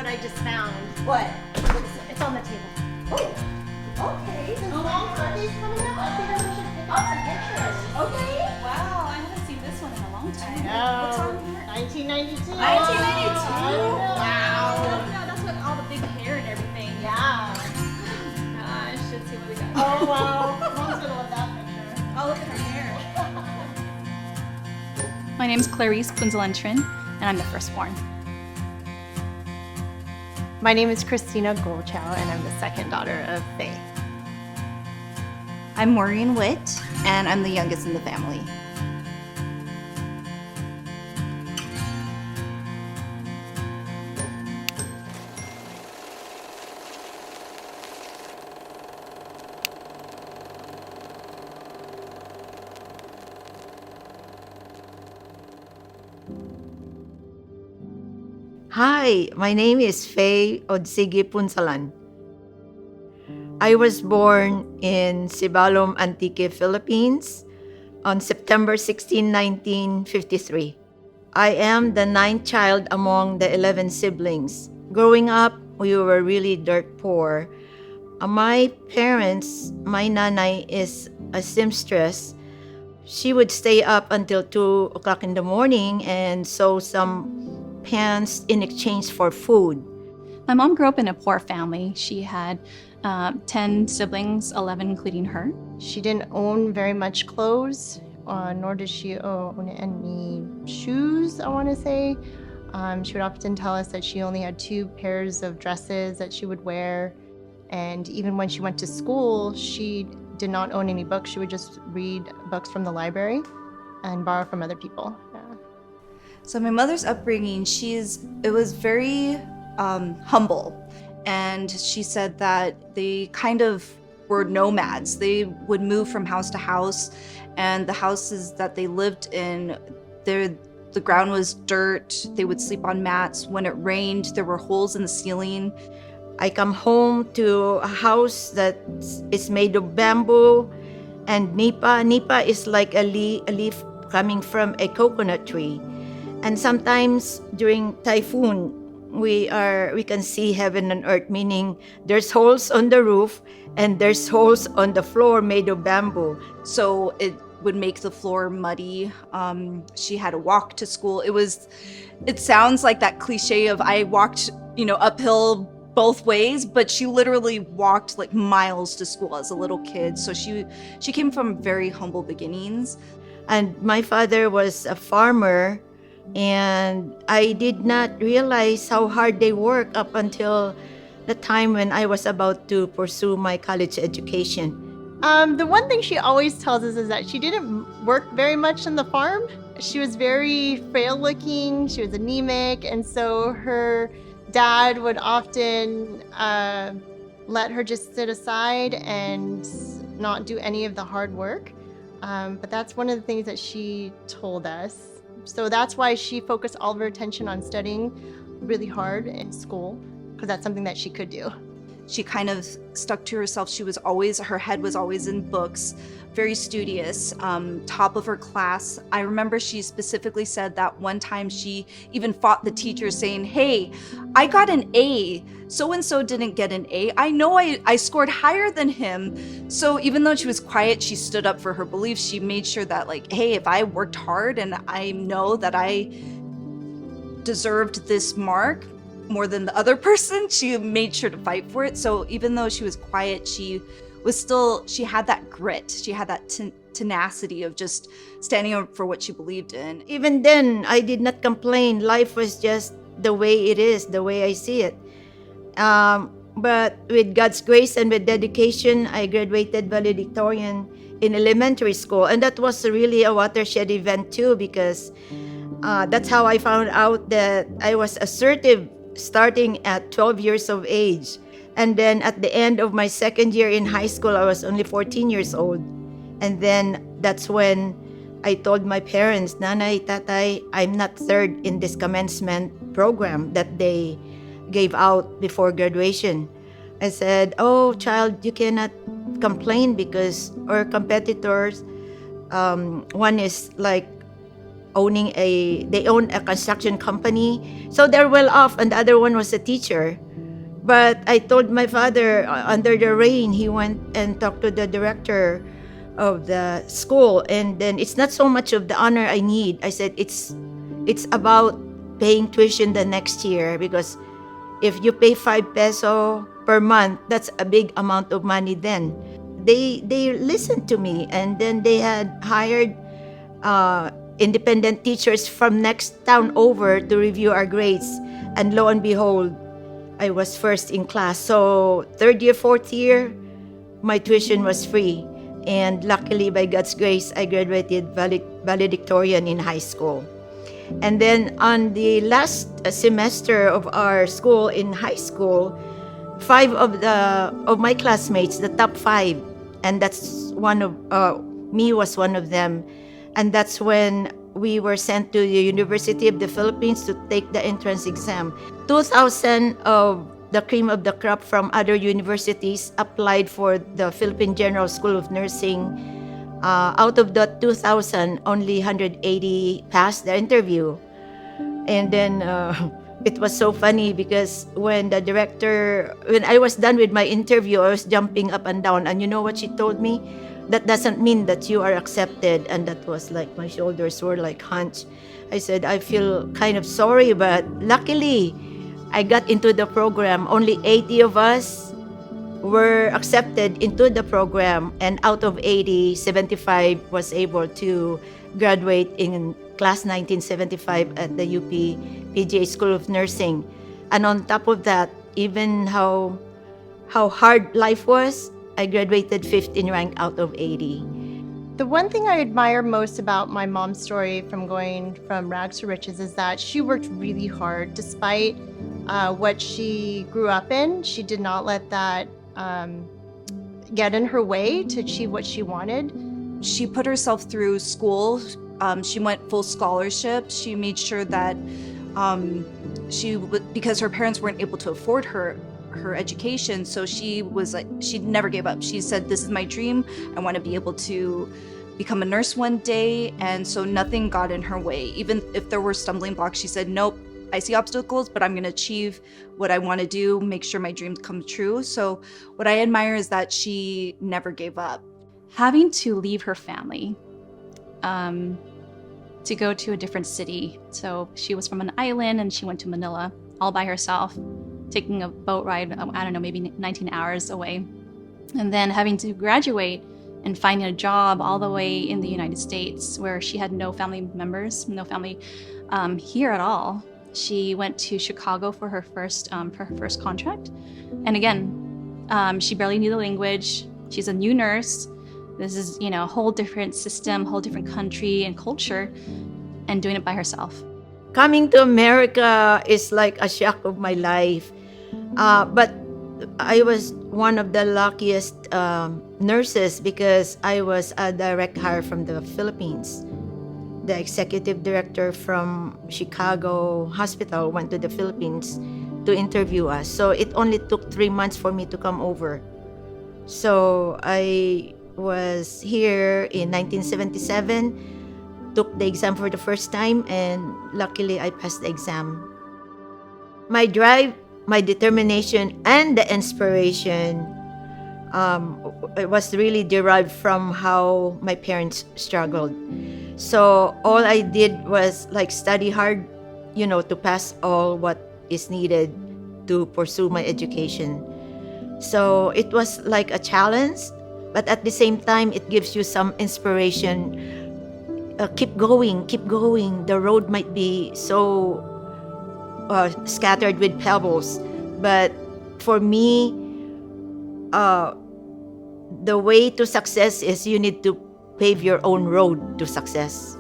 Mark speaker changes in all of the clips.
Speaker 1: I just found.
Speaker 2: What?
Speaker 1: It's on the table.
Speaker 2: Oh, okay.
Speaker 1: The long birthday's coming up. I figured we should pick out some pictures.
Speaker 2: Okay.
Speaker 3: Wow, I haven't seen this one in a long time.
Speaker 1: What's
Speaker 3: on here?
Speaker 1: 1992.
Speaker 3: 1992?
Speaker 1: Wow.
Speaker 3: No, that's what all the big hair and everything.
Speaker 1: Yeah.
Speaker 3: I should see what we got.
Speaker 1: Oh, wow. Mom's gonna love that picture.
Speaker 3: Oh, look at her hair. My name's Clarice Punzelentrin, and I'm the firstborn.
Speaker 1: My name is Christina Golchow, and I'm the second daughter of Faye.
Speaker 4: I'm Maureen Witt, and I'm the youngest in the family.
Speaker 5: Hi, my name is Faye Odsigi Punsalan. I was born in Sibalom, Antique, Philippines on September 16, 1953. I am the ninth child among the 11 siblings. Growing up, we were really dirt poor. My parents, my nanay is a seamstress. She would stay up until 2 o'clock in the morning and sew some pants in exchange for food.
Speaker 3: My mom grew up in a poor family. She had 10 siblings, 11 including her.
Speaker 1: She didn't own very much clothes, nor did she own any shoes, I want to say. She would often tell us that she only had 2 pairs of dresses that she would wear. And even when she went to school, she did not own any books. She would just read books from the library and borrow from other people. Yeah.
Speaker 4: So my mother's upbringing, it was very humble. And she said that they kind of were nomads. They would move from house to house, and the houses that they lived in, the ground was dirt. They would sleep on mats. When it rained, there were holes in the ceiling.
Speaker 5: I come home to a house that is made of bamboo and nipa. Nipa is like a leaf coming from a coconut tree. And sometimes during typhoon, we can see heaven and earth, meaning there's holes on the roof and there's holes on the floor made of bamboo.
Speaker 4: So it would make the floor muddy. She had to walk to school. It sounds like that cliche of I walked, uphill both ways, but she literally walked like miles to school as a little kid. So she came from very humble beginnings.
Speaker 5: And my father was a farmer, and I did not realize how hard they work up until the time when I was about to pursue my college education.
Speaker 1: The one thing she always tells us is that she didn't work very much on the farm. She was very frail looking, she was anemic, and so her dad would often let her just sit aside and not do any of the hard work. But that's one of the things that she told us. So that's why she focused all of her attention on studying really hard in school, because that's something that she could do.
Speaker 4: She kind of stuck to herself. Her head was always in books, very studious, top of her class. I remember she specifically said that one time she even fought the teacher saying, "Hey, I got an A. So-and-so didn't get an A. I know I scored higher than him." So even though she was quiet, she stood up for her beliefs. She made sure that like, hey, if I worked hard and I know that I deserved this mark more than the other person, she made sure to fight for it. So even though she was quiet, she had that grit. She had that tenacity of just standing up for what she believed in.
Speaker 5: Even then, I did not complain. Life was just the way it is, the way I see it. But with God's grace and with dedication, I graduated valedictorian in elementary school. And that was really a watershed event too, because that's how I found out that I was assertive starting at 12 years of age. And then at the end of my second year in high school, I was only 14 years old. And then that's when I told my parents, "Nanay, Tatay, I'm not third in this commencement program that they gave out before graduation." I said, "Oh, child, you cannot complain because our competitors, one is like they own a construction company, so they're well off, and the other one was a teacher." But I told my father, under the rain, he went and talked to the director of the school, and then it's not so much of the honor I need. I said it's about paying tuition the next year, because if you pay 5 peso per month, that's a big amount of money then. They listened to me, and then they had hired independent teachers from next town over to review our grades, and lo and behold, I was first in class. So third year, fourth year, my tuition was free. And luckily, by God's grace, I graduated valedictorian in high school. And then on the last semester of our school in high school, 5 of my classmates, the top 5, and that's me was one of them. And that's when we were sent to the University of the Philippines to take the entrance exam. 2,000 of the cream of the crop from other universities applied for the Philippine General School of Nursing. Out of the 2,000, only 180 passed the interview. And then it was so funny because when I was done with my interview, I was jumping up and down. And you know what she told me? "That doesn't mean that you are accepted." And that was like, my shoulders were like hunched. I said, "I feel kind of sorry, but luckily I got into the program. Only 80 of us were accepted into the program, and out of 80, 75 was able to graduate in class 1975 at the UP PGA School of Nursing. And on top of that, even how hard life was, I graduated 5th in rank out of 80.
Speaker 1: The one thing I admire most about my mom's story from going from rags to riches is that she worked really hard. Despite what she grew up in, she did not let that get in her way to achieve what she wanted.
Speaker 4: She put herself through school. She went full scholarship. She made sure that because her parents weren't able to afford her education, so she never gave up. She said, "This is my dream. I want to be able to become a nurse one day." And so nothing got in her way. Even if there were stumbling blocks, she said, "Nope, I see obstacles, but I'm going to achieve what I want to do, make sure my dreams come true." So what I admire is that she never gave up.
Speaker 3: Having to leave her family to go to a different city. So she was from an island and she went to Manila all by herself, taking a boat ride, I don't know, maybe 19 hours away. And then having to graduate and finding a job all the way in the United States where she had no family members, no family here at all. She went to Chicago for her first contract. And again, she barely knew the language. She's a new nurse. This is, a whole different system, whole different country and culture, and doing it by herself.
Speaker 5: Coming to America is like a shock of my life. But I was one of the luckiest nurses because I was a direct hire from the Philippines. The executive director from Chicago Hospital went to the Philippines to interview us. So it only took 3 months for me to come over. So I was here in 1977, took the exam for the first time, and luckily I passed the exam. My drive, my determination, and the inspiration it was really derived from how my parents struggled. So all I did was like study hard, to pass all what is needed to pursue my education. So it was like a challenge, but at the same time, it gives you some inspiration. Keep going, keep going. The road might be so scattered with pebbles, but for me, the way to success is you need to pave your own road to success.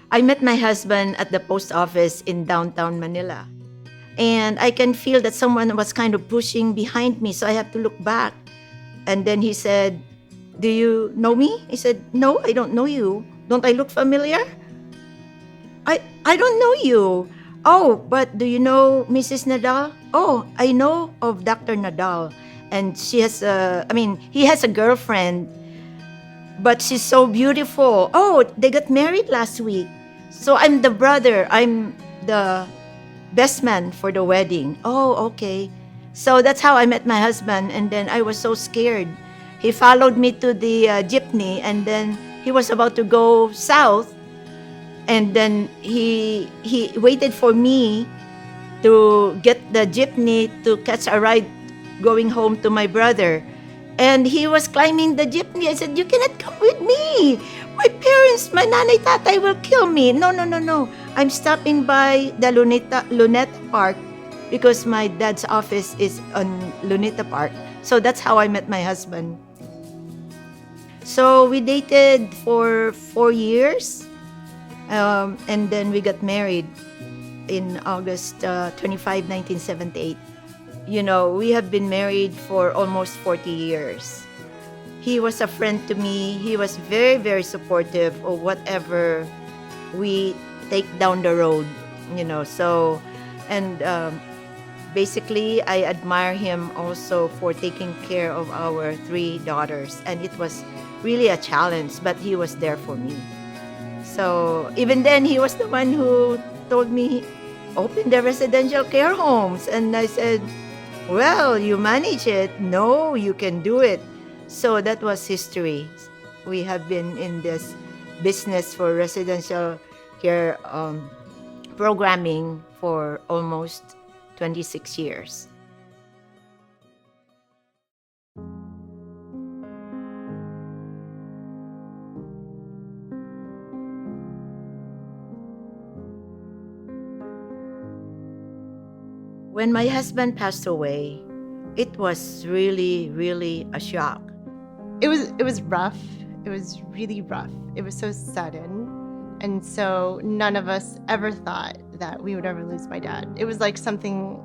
Speaker 5: I met my husband at the post office in downtown Manila. And I can feel that someone was kind of pushing behind me, so I have to look back. And then he said, "Do you know me?" I said, "No, I don't know you. Don't I look familiar?" I don't know you. "Oh, but do you know Mrs. Nadal?" "Oh, I know of Dr. Nadal. And he has a girlfriend, but she's so beautiful. Oh, they got married last week. So I'm the brother. I'm the best man for the wedding." "Oh, okay." So that's how I met my husband. And then I was so scared. He followed me to the jeepney, and then he was about to go south. And then he waited for me to get the jeepney to catch a ride going home to my brother. And he was climbing the jeepney. I said, "You cannot come with me. My parents, my nanay, tatay will kill me." No. I'm stopping by the Luneta Park because my dad's office is on Luneta Park. So that's how I met my husband. So we dated for 4 years. And then we got married in August 25, 1978. We have been married for almost 40 years. He was a friend to me. He was very, very supportive of whatever we take down the road, So, and basically, I admire him also for taking care of our 3 daughters. And it was really a challenge, but he was there for me. So even then, he was the one who told me, "Open the residential care homes." And I said, "Well, you manage it. No, you can do it." So that was history. We have been in this business for residential care programming for almost 26 years. When my husband passed away, it was really, really a shock.
Speaker 1: It was rough. It was really rough. It was so sudden. And so none of us ever thought that we would ever lose my dad. It was like something,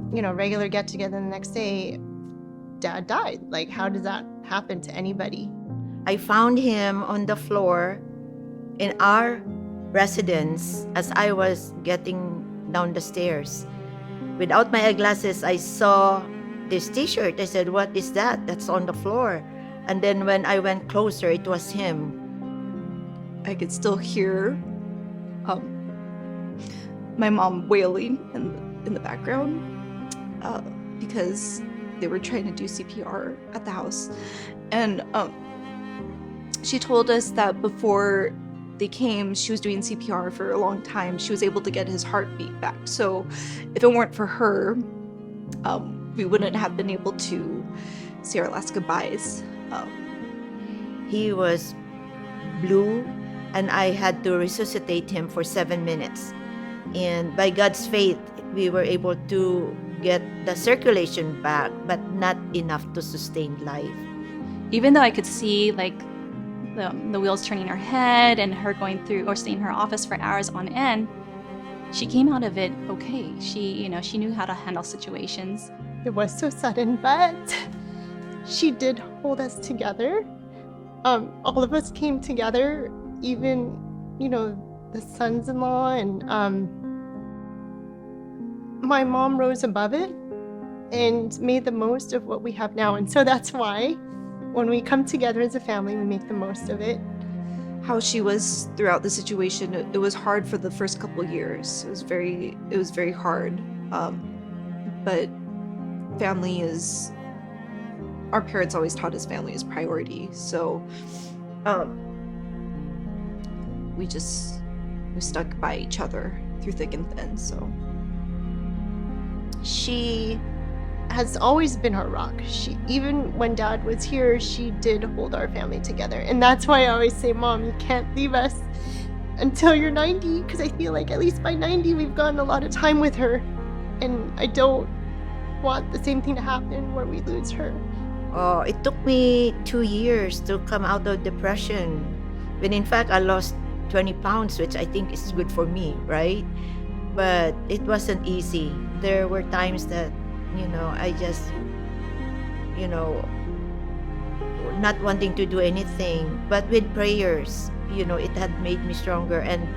Speaker 1: regular get together, the next day, Dad died. Like, how does that happen to anybody?
Speaker 5: I found him on the floor in our residence as I was getting down the stairs. Without my eyeglasses, I saw this t-shirt. I said, "What is that? That's on the floor." And then when I went closer, it was him.
Speaker 4: I could still hear my mom wailing in the background because they were trying to do CPR at the house. And she told us that before they came, she was doing CPR for a long time. She was able to get his heartbeat back. So if it weren't for her, we wouldn't have been able to say our last goodbyes.
Speaker 5: He was blue, and I had to resuscitate him for 7 minutes. And by God's faith, we were able to get the circulation back, but not enough to sustain life.
Speaker 3: Even though I could see the wheels turning in her head and her going through or staying in her office for hours on end, she came out of it okay. She knew how to handle situations.
Speaker 1: It was so sudden, but she did hold us together. All of us came together, even, the sons-in-law, and my mom rose above it and made the most of what we have now. And so that's why when we come together as a family, we make the most of it.
Speaker 4: How she was throughout the situation, it was hard for the first couple of years. It was very hard. But family is, our parents always taught us family is priority. So we stuck by each other through thick and thin. So
Speaker 1: She has always been our rock. Even when Dad was here, she did hold our family together. And that's why I always say, Mom, you can't leave us until you're 90, because I feel like at least by 90, we've gotten a lot of time with her. And I don't want the same thing to happen where we lose her.
Speaker 5: Oh, it took me 2 years to come out of depression. When in fact, I lost 20 pounds, which I think is good for me, right? But it wasn't easy. There were times that, I just, not wanting to do anything. But with prayers, it had made me stronger. And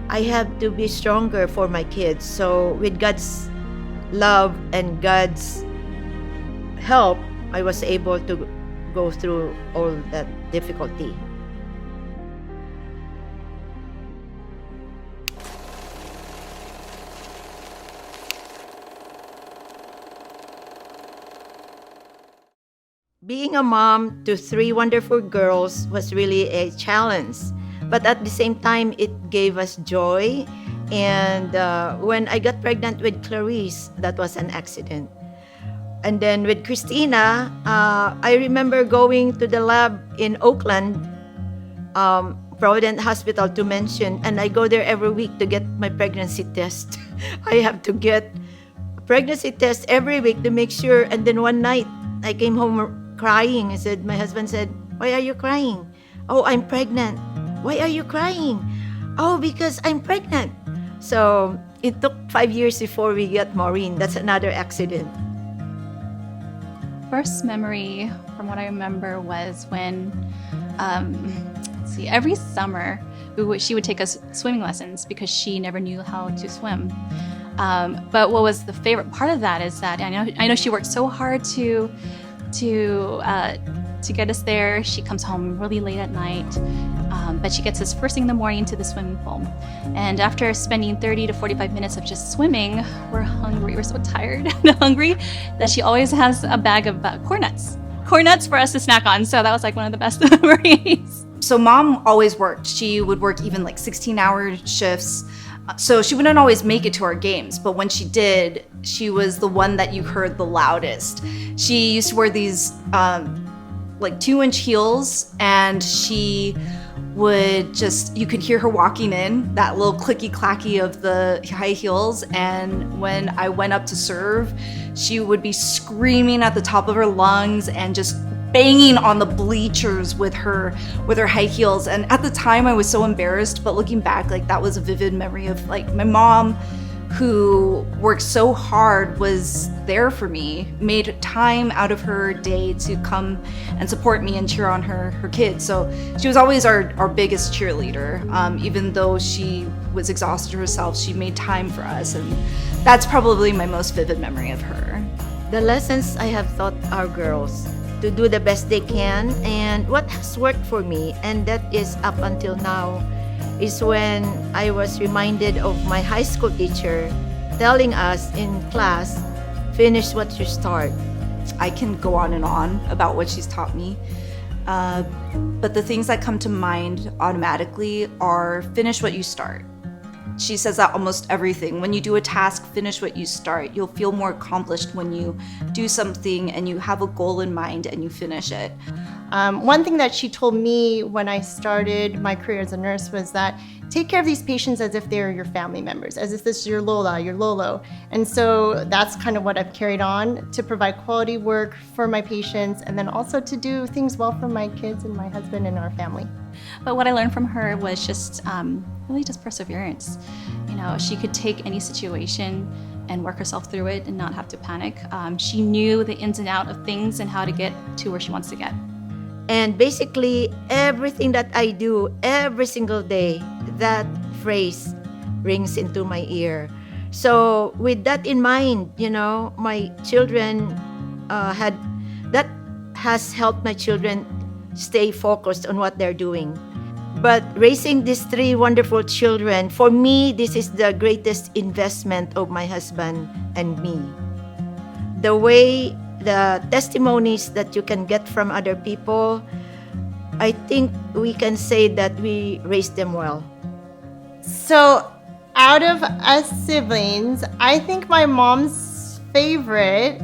Speaker 5: I have to be stronger for my kids. So with God's love and God's help, I was able to go through all that difficulty. Being a mom to 3 wonderful girls was really a challenge, but at the same time, it gave us joy. And when I got pregnant with Clarice, that was an accident. And then with Christina, I remember going to the lab in Oakland, Providence Hospital to mention, and I go there every week to get my pregnancy test. I have to get a pregnancy test every week to make sure. And then one night, I came home crying. My husband said, "Why are you crying?" "Oh, I'm pregnant." "Why are you crying?" "Oh, because I'm pregnant." So it took 5 years before we got Maureen. That's another accident.
Speaker 3: First memory from what I remember was when, every summer she would take us swimming lessons because she never knew how to swim. But what was the favorite part of that is that I know she worked so hard to get us there. She comes home really late at night, but she gets us first thing in the morning to the swimming pool. And after spending 30 to 45 minutes of just swimming, we're hungry. We're so tired and hungry that she always has a bag of corn nuts for us to snack on. So that was like one of the best memories.
Speaker 4: So Mom always worked. She would work even like 16-hour shifts. So she wouldn't always make it to our games, but when she did, she was the one that you heard the loudest. She used to wear these like 2-inch heels, and she would you could hear her walking in, that little clicky clacky of the high heels. And when I went up to serve, she would be screaming at the top of her lungs and just banging on the bleachers with her high heels. And at the time I was so embarrassed, but looking back, like that was a vivid memory of like my mom, who worked so hard, was there for me, made time out of her day to come and support me and cheer on her kids. So she was always our biggest cheerleader. Even though she was exhausted herself, she made time for us, and that's probably my most vivid memory of her.
Speaker 5: The lessons I have taught our girls to do the best they can, and what has worked for me, and that is up until now, is when I was reminded of my high school teacher telling us in class, finish what you start.
Speaker 4: I can go on and on about what she's taught me, but the things that come to mind automatically are finish what you start. She says that almost everything. When you do a task, finish what you start. You'll feel more accomplished when you do something and you have a goal in mind and you finish it.
Speaker 1: One thing that she told me when I started my career as a nurse was that take care of these patients as if they're your family members, as if this is your Lola, your Lolo. And so that's kind of what I've carried on, to provide quality work for my patients, and then also to do things well for my kids and my husband and our family.
Speaker 3: But what I learned from her was just really just perseverance. She could take any situation and work herself through it and not have to panic. She knew the ins and outs of things and how to get to where she wants to get.
Speaker 5: And basically, everything that I do every single day, that phrase rings into my ear. So with that in mind, my children that has helped my children stay focused on what they're doing. But raising these 3 wonderful children, for me, this is the greatest investment of my husband and me. The way, the testimonies that you can get from other people, I think we can say that we raised them well.
Speaker 1: So, out of us siblings, I think my mom's favorite,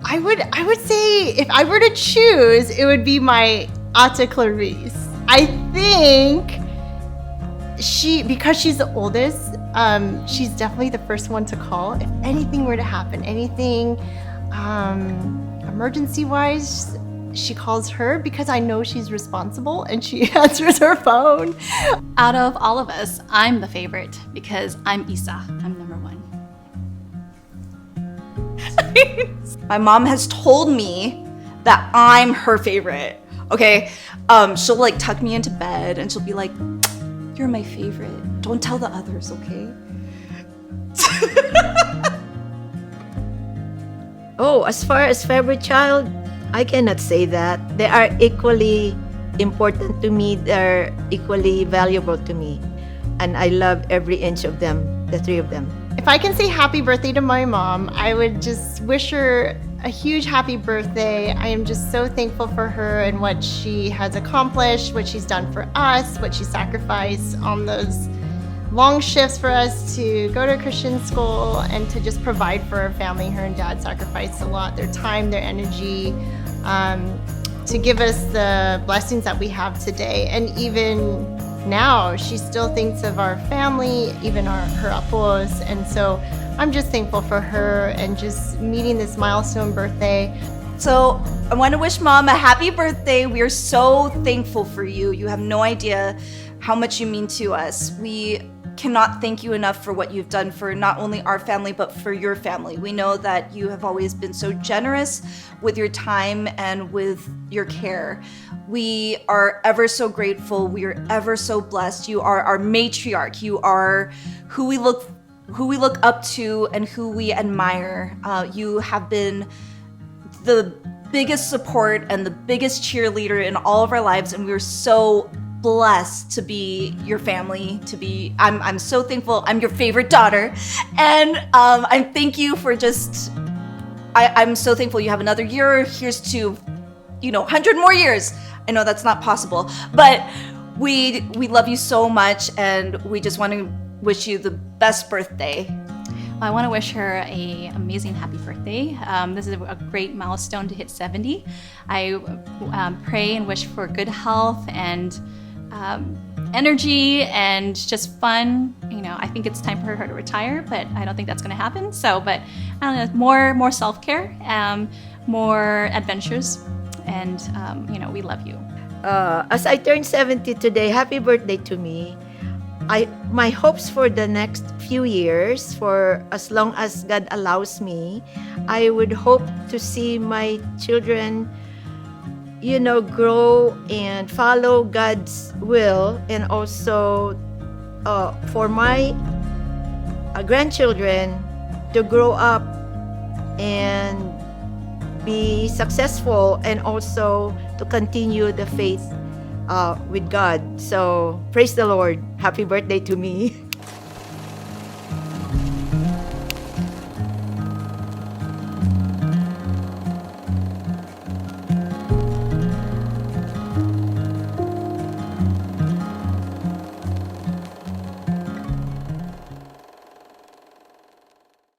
Speaker 1: I would say if I were to choose, it would be my Ate Clarice. I think because she's the oldest, she's definitely the first one to call if anything were to happen, anything emergency-wise. She calls her because I know she's responsible and she answers her phone.
Speaker 3: Out of all of us, I'm the favorite because I'm Isa. I'm number 1.
Speaker 4: My mom has told me that I'm her favorite. Okay, she'll like tuck me into bed and she'll be like, "You're my favorite. Don't tell the others, okay?"
Speaker 5: Oh, as far as favorite child, I cannot say that. They are equally important to me. They're equally valuable to me. And I love every inch of them, the 3 of them.
Speaker 1: If I can say happy birthday to my mom, I would just wish her a huge happy birthday. I am just so thankful for her and what she has accomplished, what she's done for us, what she sacrificed on those long shifts for us to go to a Christian school and to just provide for her family. Her and dad sacrificed a lot, their time, their energy, to give us the blessings that we have today. And even now, she still thinks of our family, even her apos. And so I'm just thankful for her and just meeting this milestone birthday.
Speaker 4: So I want to wish Mom a happy birthday. We are so thankful for you. You have no idea how much you mean to us. We cannot thank you enough for what you've done for not only our family, but for your family. We know that you have always been so generous with your time and with your care. We are ever so grateful. We are ever so blessed. You are our matriarch. You are who we look up to and who we admire. You have been the biggest support and the biggest cheerleader in all of our lives, and we're so blessed to be your family. I'm so thankful. I'm your favorite daughter, and I thank you for just. I'm so thankful you have another year. Here's to, 100 more years. I know that's not possible, but we love you so much, and we just want to wish you the best birthday.
Speaker 3: I want to wish her an amazing happy birthday. This is a great milestone to hit 70. I pray and wish for good health and energy and just fun. I think it's time for her to retire, but I don't think that's going to happen. But I don't know, more self-care, more adventures, and we love you.
Speaker 5: As I turn 70 today, happy birthday to me. My hopes for the next few years, for as long as God allows me, I would hope to see my children, grow and follow God's will, and also for my grandchildren to grow up and be successful, and also to continue the faith with God. So praise the Lord. Happy birthday to me.